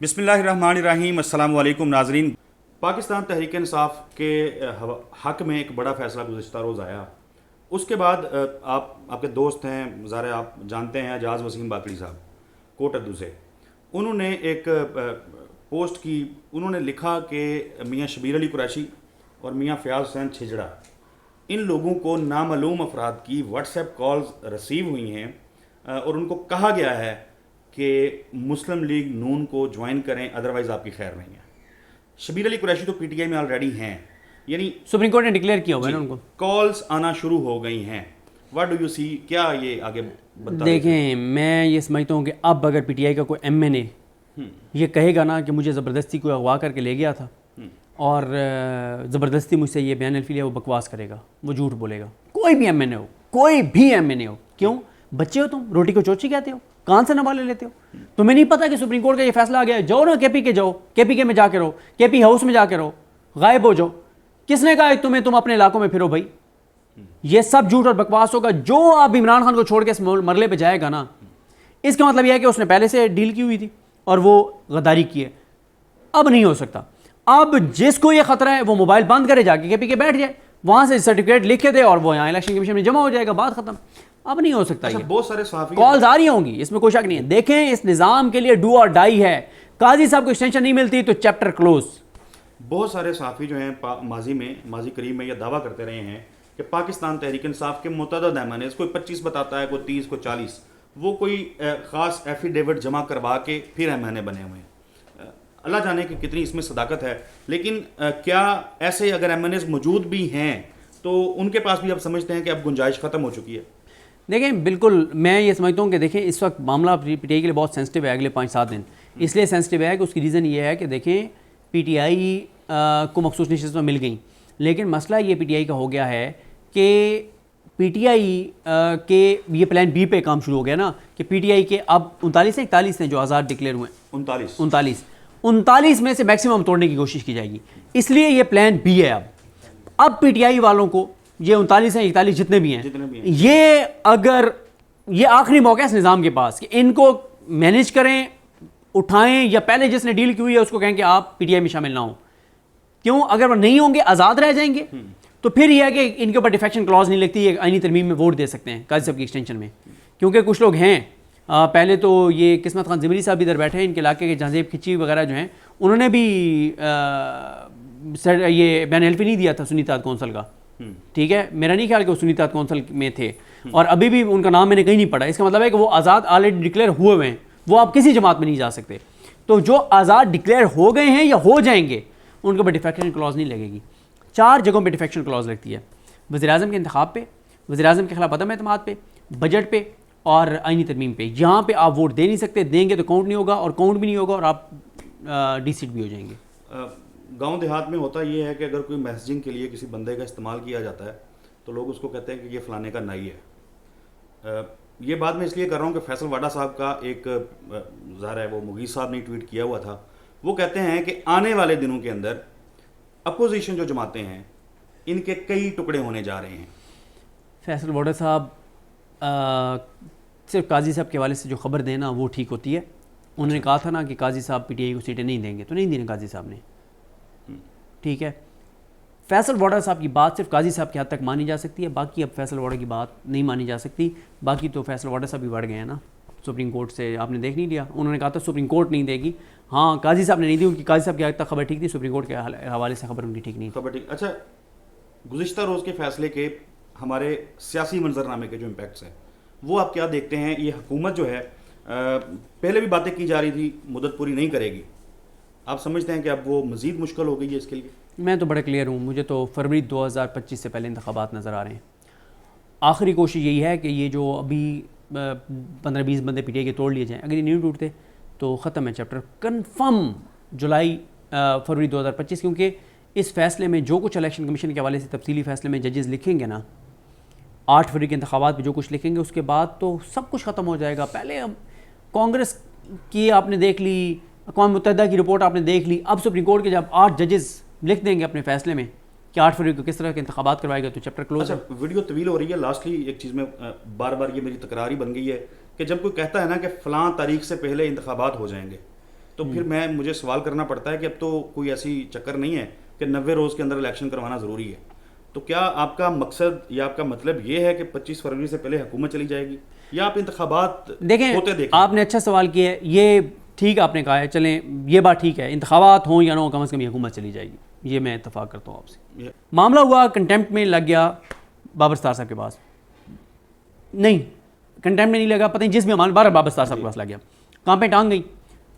बिस्मिल्लाहिर्रहमानिर्रहीम, अस्सलाम वालेकुम नाजरीन। पाकिस्तान तहरीक इंसाफ के हक़ में एक बड़ा फ़ैसला गुज़िश्ता रोज़ आया। उसके बाद आपके दोस्त हैं, ज़ाहिर आप जानते हैं, एजाज़ वसीम बाकरी साहब कोटद्दू से, उन्होंने एक पोस्ट की। उन्होंने लिखा कि मियाँ शबीर अली कुरैशी और मियाँ फ़याज़ हुसैन छिजड़ा, इन लोगों को नामालूम अफराद की व्हाट्सएप कॉल्स रिसीव हुई हैं और उनको कहा गया है कि मुस्लिम लीग नून को ज्वाइन करें, अदरवाइज़ आपकी खैर नहीं है। शबीर अली कुरैशी तो पीटीआई में ऑलरेडी हैं, यानी सुप्रीम कोर्ट ने डिक्लेयर किया हुआ है ना उनको। कॉल्स आना शुरू हो गई हैं। व्हाट डू यू सी, क्या ये आगे बता? देखें, मैं ये समझता हूँ कि अब अगर पीटीआई का कोई एमएनए ये कहेगा ना कि मुझे ज़बरदस्ती कोई अगवा करके ले गया था और ज़बरदस्ती मुझसे ये बयान अल्फी लिया, वो बकवास करेगा, वो झूठ बोलेगा। कोई भी एमएनए हो, कोई भी एमएनए हो। क्यों? बच्चे हो तुम, रोटी को चोची कहते हो, कान से नवाले लेते हो। तुम्हें नहीं पता कि सुप्रीम कोर्ट का ये फैसला आ गया है? जाओ ना केपी के, जाओ केपी के में जाके रहो, केपी हाउस में जाके रहो, गायब हो जाओ। किसने कहा तुम्हें तुम अपने इलाकों में फिरो भाई? ये सब झूठ और बकवास होगा। जो आप इमरान खान को छोड़ के इस मरले पे जाएगा ना, इसका मतलब यह है कि उसने पहले से डील की हुई थी और वो गद्दारी की है। अब नहीं हो सकता। अब जिसको ये खतरा है वो मोबाइल बंद करे, जाके केपी के बैठ जाए, वहां से सर्टिफिकेट लिख के दे और वो यहाँ इलेक्शन कमीशन में जमा हो जाएगा, बात खत्म। अब नहीं हो सकता। अच्छा, बहुत सारे सहाफ़ी कॉल्स आ रही होंगी, इसमें कोई शक नहीं है। देखें, इस निज़ाम के लिए डू और डाई है। काजी साहब को एक्सटेंशन नहीं मिलती तो चैप्टर क्लोज। बहुत सारे सहाफ़ी जो हैं माजी करीब में यह दावा करते रहे हैं कि पाकिस्तान तहरीक इंसाफ के मुतअद्दिद एमएनए, कोई 25 बताता है, कोई 30, कोई 40, वो कोई ख़ास एफिडेविट जमा करवा के फिर एमएनए बने हुए हैं। अल्लाह जाने कि कितनी इसमें सदाकत है। लेकिन क्या ऐसे अगर एमएनएस मौजूद भी हैं तो उनके पास भी अब समझते हैं कि अब गुंजाइश ख़त्म हो चुकी है? देखें, बिल्कुल मैं ये समझता हूँ कि देखें, इस वक्त मामला पीटीआई के लिए बहुत सेंसिटिव है। अगले 5-7 दिन इसलिए सेंसिटिव है कि उसकी रीज़न ये है कि देखें, पीटीआई को मखसूस नशिस्तें मिल गई, लेकिन मसला ये पीटीआई का हो गया है कि पीटीआई के ये प्लान बी पे काम शुरू हो गया ना, कि पीटीआई के अब 39 हैं जो आज़ाद डिक्लेयर हुए हैं। 39 में से मैक्सिमम तोड़ने की कोशिश की जाएगी, इसलिए ये प्लान बी है। अब पीटीआई वालों को ये 39 हैं, 41 जितने भी हैं, ये अगर ये आखिरी मौका है इस निज़ाम के पास कि इनको मैनेज करें, उठाएं, या पहले जिसने डील की हुई है उसको कहें कि आप पीटीआई में शामिल ना हो। क्यों? अगर वो नहीं होंगे, आज़ाद रह जाएंगे, तो फिर यह है कि इनके ऊपर डिफेक्शन क्लॉज नहीं लगती है, आईनी तरमीम में वोट दे सकते हैं काजी साहब की एक्सटेंशन में। क्योंकि कुछ लोग हैं, पहले तो ये किस्मत खान ज़िमरी साहब इधर बैठे हैं, इनके इलाके के जहाज़ेब खिची वगैरह जो हैं, उन्होंने भी ये बैन एल्फी नहीं दिया था सुन्नी इत्तेहाद कौंसिल का। ठीक है, मेरा नहीं ख्याल कि वो सुन्नी इत्तेहाद कौंसिल में थे, और अभी भी उनका नाम मैंने कहीं नहीं पढ़ा। इसका मतलब है कि वो आज़ाद ऑलरेडी डिक्लेयर हुए हुए हैं, वो आप किसी जमात में नहीं जा सकते। तो जो आज़ाद डिक्लेयर हो गए हैं या हो जाएंगे, उनके ऊपर डिफेक्शन क्लॉज नहीं लगेगी। 4 जगहों पे डिफेक्शन क्लॉज लगती है: वज़ीर-ए-आज़म के इंतखाब पे, वज़ीर-ए-आज़म के खिलाफ अदम एतमाद पे, बजट पे और आईनी तरमीम पे। यहाँ पे आप वोट दे नहीं सकते, देंगे तो काउंट नहीं होगा, और काउंट भी नहीं होगा और आप डिसीट भी हो जाएंगे। गांव देहात में होता ये है कि अगर कोई मैसेजिंग के लिए किसी बंदे का इस्तेमाल किया जाता है तो लोग उसको कहते हैं कि ये फ़लाने का नाई है। ये बात मैं इसलिए कर रहा हूँ कि फैसल वाडा साहब का एक ज़ाहिर है वो मुगीस साहब ने ट्वीट किया हुआ था। वो कहते हैं कि आने वाले दिनों के अंदर अपोजिशन जो जमातें हैं, इनके कई टुकड़े होने जा रहे हैं। फैसल वाडा साहब सिर्फ काजी साहब के हवाले से जो खबर देना वो ठीक होती है। उन्होंने कहा था ना कि काजी साहब पीटीआई को सीटें नहीं देंगे, तो नहीं देने काजी साहब ने। ठीक है, फैसल वाडा साहब की बात सिर्फ काजी साहब के हद तक मानी जा सकती है, बाकी अब फैसल वाडा की बात नहीं मानी जा सकती। बाकी तो फैसल वाडा साहब भी बढ़ गए हैं ना सुप्रीम कोर्ट से, आपने देख नहीं लिया। उन्होंने कहा था सुप्रीम कोर्ट नहीं देगी, हाँ काजी साहब ने नहीं दी, उनकी काजी साहब की हद तक खबर ठीक थी, सुप्रीम कोर्ट के हवाले से खबर उनकी ठीक नहीं खबर ठीक। अच्छा, गुज़िश्ता रोज़ के फैसले के हमारे सियासी मंजरनामे के जो इम्पैक्ट्स हैं वो आप क्या देखते हैं? ये हुकूमत जो है, पहले भी बातें की जा रही थी मुद्दत पूरी नहीं करेगी, आप समझते हैं कि अब वो मज़ीद मुश्किल हो गई है इसके लिए? मैं तो बड़ा क्लियर हूँ, मुझे तो फरवरी 2025 से पहले इंतखाबात नज़र आ रहे हैं। आखिरी कोशिश यही है कि ये जो अभी 15-20 बंदे पीटीआई के तोड़ लिए जाएँ, अगर ये नहीं टूटते तो ख़त्म है चैप्टर। कन्फर्म जुलाई फरवरी 2025, क्योंकि इस फैसले में जो कुछ इलेक्शन कमीशन के हवाले से तफसीली फैसले में जजेस लिखेंगे ना, 8 फरवरी के इंतखाबात पे जो कुछ लिखेंगे, उसके बाद तो सब कुछ ख़त्म हो जाएगा। पहले अब कांग्रेस की आपने देख ली, अक़वाम मुत्तहिदा की रिपोर्ट आपने देख ली, अब सुप्रीम कोर्ट के जब 8 जजेस लिख देंगे अपने फैसले में कि 8 फरवरी को किस तरह के इंतखाबात करवाएगा, तो चैप्टर क्लोज। अच्छा, वीडियो तवील हो रही है। लास्टली एक चीज़ में बार बार ये मेरी तकरार ही बन गई है कि जब कोई कहता है ना कि फ़लाँ तारीख से पहले इंतखाबात हो जाएंगे, तो फिर मुझे सवाल करना पड़ता है कि अब तो कोई ऐसी चक्कर नहीं है कि 90 रोज़ के अंदर इलेक्शन करवाना ज़रूरी है। तो क्या आपका मकसद या आपका मतलब ये है कि 25 फरवरी से पहले हुकूमत चली जाएगी, या आप इंतखाबात होते देखें? आपने अच्छा सवाल किया है, ये ठीक आपने कहा है, चलें ये बात ठीक है, इंतखाबात हों या ना हो, कम से कम हुकूमत चली जाएगी, ये मैं इत्तफाक करता हूँ आपसे। मामला हुआ कंटेम्प्ट में लग गया बाबर सत्तार साहब के पास, नहीं कंटेम्प्ट में नहीं लगा, पता नहीं जिस भी मामले बार बाबर सत्तार साहब के पास लग गया, कहाँ पे टांग गई?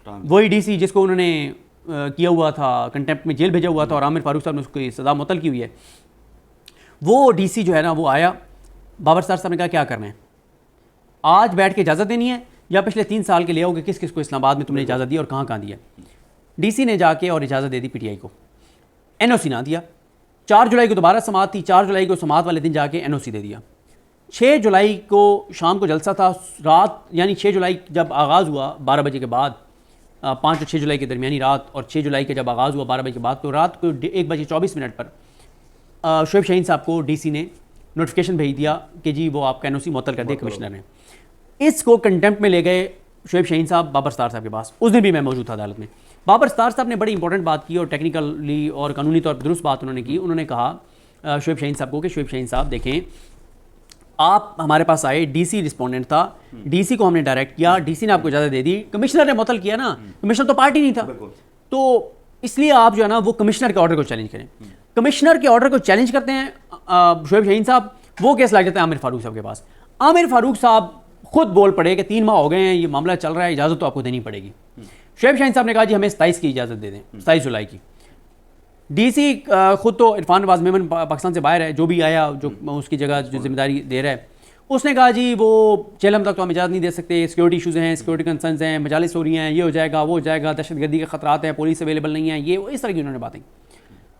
वही डीसी जिसको उन्होंने किया हुआ था, कंटेम्प्ट में जेल भेजा हुआ था और आमिर फारूक साहब ने उसकी सज़ा मुअत्तल की हुई है, वो डीसी जो है ना वो आया, बाबर सत्तार साहब ने कहा क्या करना है, आज बैठ के इजाज़त देनी है या पिछले 3 साल के ले आओगे, किस किस को इस्लामाबाद में तुमने इजाज़त दी और कहाँ कहाँ दिया? डीसी ने जाके और इजाज़त दे दी पीटीआई को, एनओसी ना दिया। 4 जुलाई को दोबारा समाअत थी, 4 जुलाई को समाअत वाले दिन जाके एनओसी दे दिया। 6 जुलाई को शाम को जलसा था, रात यानी 6 जुलाई जब आगाज़ हुआ 12 बजे के बाद, 5 और 6 जुलाई के दरमियानी रात और 6 जुलाई के जब आगाज़ हुआ 12 बजे के बाद, तो रात को 1:24 पर शोएब शाहीन साहब को डीसी ने नोटिफिकेशन भेज दिया कि जी वो आपका एनओसी मुअत्तल कर दिया कमिश्नर ने। इसको कंटेम्प्ट में ले गए शोएब शाहीन साहब बाबर सत्तार साहब के पास, उस दिन भी मैं मौजूद था अदालत में। बाबर सत्तार साहब ने बड़ी इंपॉर्टेंट बात की और टेक्निकली और कानूनी तौर पर दुरुस्त बात उन्होंने की। उन्होंने कहा शोएब शाहीन साहब को कि शोएब शाहीन साहब देखें, आप हमारे पास आए, डीसी रिस्पोंडेंट था, डीसी को हमने डायरेक्ट किया, डीसी ने आपको इजाज़त दे दी, कमिश्नर ने मुअत्तल किया ना, कमिश्नर तो पार्टी नहीं था, तो इसलिए आप जो है ना वो कमिश्नर के ऑर्डर को चैलेंज करें। कमिश्नर के ऑर्डर को चैलेंज करते हैं शोएब शाहीन साहब, वो केस लाए जाते हैं आमिर फारूक साहब के पास। आमिर फारूक साहब खुद बोल पड़े कि 3 माह हो गए हैं, ये मामला चल रहा है, इजाज़त तो आपको देनी पड़ेगी। शोएब शाहीन साहब ने कहा जी हमें 27 की इजाज़त दे दें, 27 जुलाई की। डीसी खुद तो इरफान नवाज मेमन पाकिस्तान से बाहर है, जो भी आया जो उसकी जगह जो जिम्मेदारी दे रहा है, उसने कहा जी वो चेलम तक तो हम इजाज़त नहीं दे सकते, सिक्योरिटी इशूज़ हैं, सिक्योरिटी कंसर्न्स हैं, मजालिस हो रही हैं, ये हो जाएगा वो हो जाएगा, दहशतगर्दी के खतरात हैं, पुलिस अवेलेबल नहीं है, ये इस तरह की उन्होंने बातें।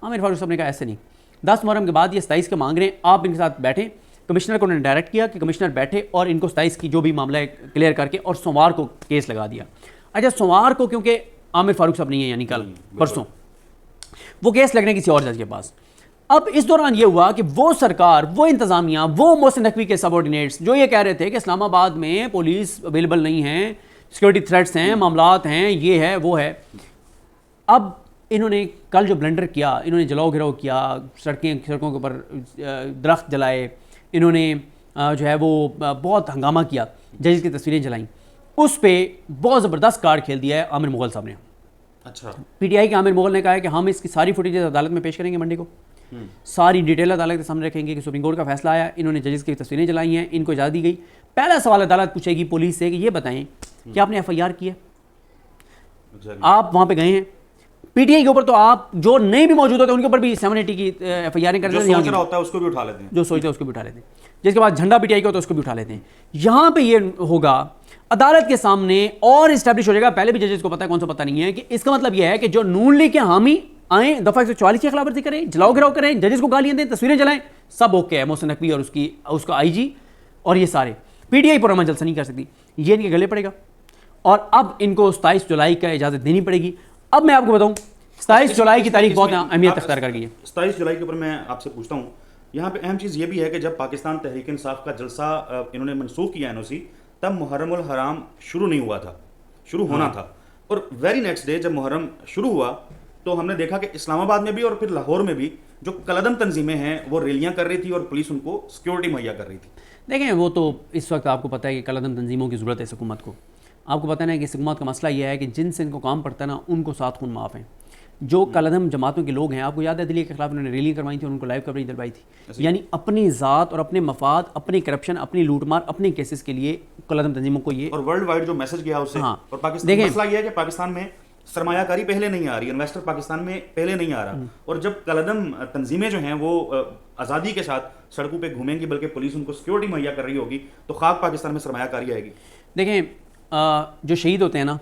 आमिर फारूक साहब ने कहा ऐसे नहीं, 10 मुहर्रम के बाद ये 27 के मांग रहे हैं, आप इनके साथ बैठें। कमिश्नर को उन्होंने डायरेक्ट किया कि कमिश्नर बैठे और इनको 27 की जो भी मामला है क्लियर करके, और सोमवार को केस लगा दिया। अच्छा, सोमवार को क्योंकि आमिर फारूक साहब नहीं है, यानी कल परसों वो केस लगने किसी और जज के पास। अब इस दौरान ये हुआ कि वो सरकार, वो इंतज़ामिया, वो मोहसिन नकवी के सबऑर्डिनेट्स जो ये कह रहे थे कि इस्लामाबाद में पुलिस अवेलेबल नहीं है, सिक्योरिटी थ्रेट्स हैं, मामलात हैं, ये है वो है। अब इन्होंने कल जो ब्लंडर किया, इन्होंने जलाओ गिराओ किया, सड़कों के ऊपर दरख्त जलाए, इन्होंने जो है वो बहुत हंगामा किया, जजेस की तस्वीरें जलाईं, उस पर बहुत ज़बरदस्त कार्ड खेल दिया है आमिर मुग़ल साहब ने। अच्छा, पीटीआई के आमिर मुग़ल ने कहा है कि हम इसकी सारी फुटेज अदालत में पेश करेंगे मंडे को, सारी डिटेल अदालत के सामने रखेंगे कि सुप्रीम कोर्ट का फैसला आया, इन्होंने जजेस की तस्वीरें जलाई हैं, इनको इजाज़त दी गई। पहला सवाल अदालत पूछेगी पुलिस से कि ये बताएं कि आपने FIR की है, आप वहाँ पे गए हैं। पीटीआई के ऊपर तो आप जो नहीं भी मौजूद होते उनके ऊपर भी 780 की FIR कर देते हैं, होता है उसको भी उठा लेते हैं, जो सोचते हैं उसको भी उठा लेते हैं, जिसके बाद झंडा पीटीआई का होता है उसको भी उठा लेते हैं। यहाँ पे ये होगा अदालत के सामने और इस्टेब्लिश हो जाएगा, पहले भी जजेस को पता है, कौन सा पता नहीं है, कि इसका मतलब यह है कि जो नून लीग के हामी आए, दफ़ा 144 की खिलाफवर्जी करें, जलाओ गिराओ करें, जजेस को गालियां दें, तस्वीरें जलाएं, सब ओके है। मोहसिन नकवी और उसका IG और ये सारे पीटीआई पर अमल जलसा नहीं कर सकती, ये इनके गले पड़ेगा और अब इनको 27 जुलाई का इजाज़त देनी पड़ेगी। अब मैं आपको बताऊँ 27 जुलाई की तारीख बहुत अहमियत अख्तियार कर गई है। 27 जुलाई के ऊपर मैं आपसे पूछता हूँ, यहाँ पे अहम चीज़ ये भी है कि जब पाकिस्तान तहरीक इंसाफ का जलसा इन्होंने मनसूख किया NOC, तब मुहर्रम उल हराम शुरू नहीं हुआ था, शुरू होना था, और वेरी नेक्स्ट डे जब मुहर्रम शुरू हुआ तो हमने देखा कि इस्लामाबाद में भी और फिर लाहौर में भी जो कलदम तंजीमें हैं वो रैलियाँ कर रही थी और पुलिस उनको सिक्योरिटी मुहैया कर रही थी। देखें, वो तो इस वक्त आपको पता है कि कलदम तंजीमों की ज़रूरत है इस हुकूमत को। आपको पता है कि इस हुकूमत का मसला यह है कि जिनसे इनको काम पड़ता है ना, उनको 7 खून माफ़ हैं। जो कलदम जमातों के लोग हैं, आपको याद है दिल्ली के खिलाफ उन्होंने रैली करवाई थी और उनको लाइव कवरेज दिलवाई थी, यानी अपनी ज़ात और अपने मफाद, अपनी करप्शन, अपनी लूटमार, अपने केसेस के लिए कलदम तंजीमों को ये, और वर्ल्ड वाइड जो मैसेज गया उससे। हाँ, और पाकिस्तान मसला ये है कि पाकिस्तान में सरमायाकारी पहले नहीं आ रही, इन्वेस्टर पाकिस्तान में पहले नहीं आ रहा, और जब कलदम तंजीमें जो हैं वो आज़ादी के साथ सड़कों पे घूमेंगी, बल्कि पुलिस उनको सिक्योरिटी मुहैया कर रही होगी, तो खाक पाकिस्तान में सरमायाकारी आएगी। देखें, जो शहीद होते हैं ना,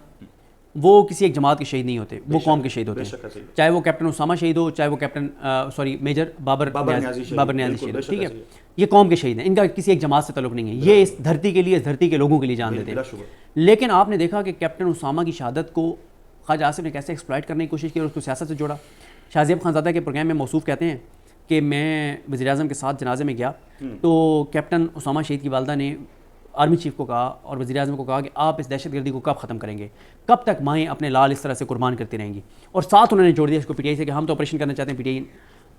वो किसी एक जमात के शहीद नहीं होते, वो कौम के शहीद होते हैं, चाहे वो कैप्टन उसामा शहीद हो, चाहे वो कैप्टन मेजर बाबर न्याज़ी शहीद हो, ठीक है, ये कौम के शहीद हैं, इनका किसी एक जमात से ताल्लुक़ नहीं है, ये इस धरती के लिए, इस धरती के लोगों के लिए जान देते हैं। लेकिन आपने देखा कि कैप्टन उसामा की शहादत को ख्वाजा आसिफ ने कैसे एक्सप्लॉइट करने की कोशिश की और उसको सियासत से जोड़ा। शाहज़ेब खानज़ादा के प्रोग्राम में मौसूफ़ कहते हैं कि मैं वज़ीर आज़म के साथ जनाजे में गया तो कैप्टन उसामा शहीद की वालदा ने आर्मी चीफ को कहा और वज़ीर-ए-आज़म को कहा कि आप इस दहशतगर्दी को कब ख़त्म करेंगे, कब तक माएँ अपने लाल इस तरह से कुर्बान करती रहेंगी। और साथ उन्होंने जोड़ दिया इसको पीटीआई से कि हम तो ऑपरेशन करना चाहते हैं पीटीआई।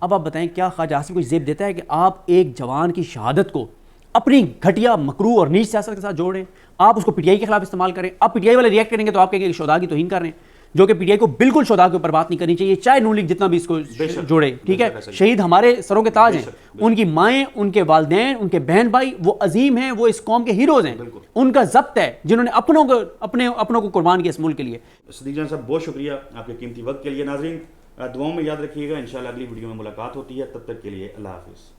अब आप बताएं क्या ख्वाजा आसिफ को ज़ेब देता है कि आप एक जवान की शहादत को अपनी घटिया मकरू और नीच सियासत के साथ जोड़ें, आप उसको पीटीआई के खिलाफ इस्तेमाल करें। अब पीटीआई वाले रिएक्ट करेंगे तो आप कहेंगे शोधा की तौहीन कर रहे हैं, जो कि पीटीआई को बिल्कुल शोधा के ऊपर बात नहीं करनी चाहिए, चाहे नून लीग जितना भी इसको जोड़े। ठीक है, शहीद हमारे सरों के ताज हैं, उनकी माएँ, उनके वालिदैन, उनके बहन भाई वो अजीम हैं, वो इस कौम के हीरोज़ हैं, उनका जब्त है जिन्होंने अपनों को कुर्बान किया इस मुल्क के लिए। सदीक जान साहब बहुत शुक्रिया आपके कीमती वक्त के लिए। नाज़रीन दुआओं में याद रखिएगा, इंशाल्लाह अगली वीडियो में मुलाकात होती है, तब तक के लिए अल्लाह हाफिज़।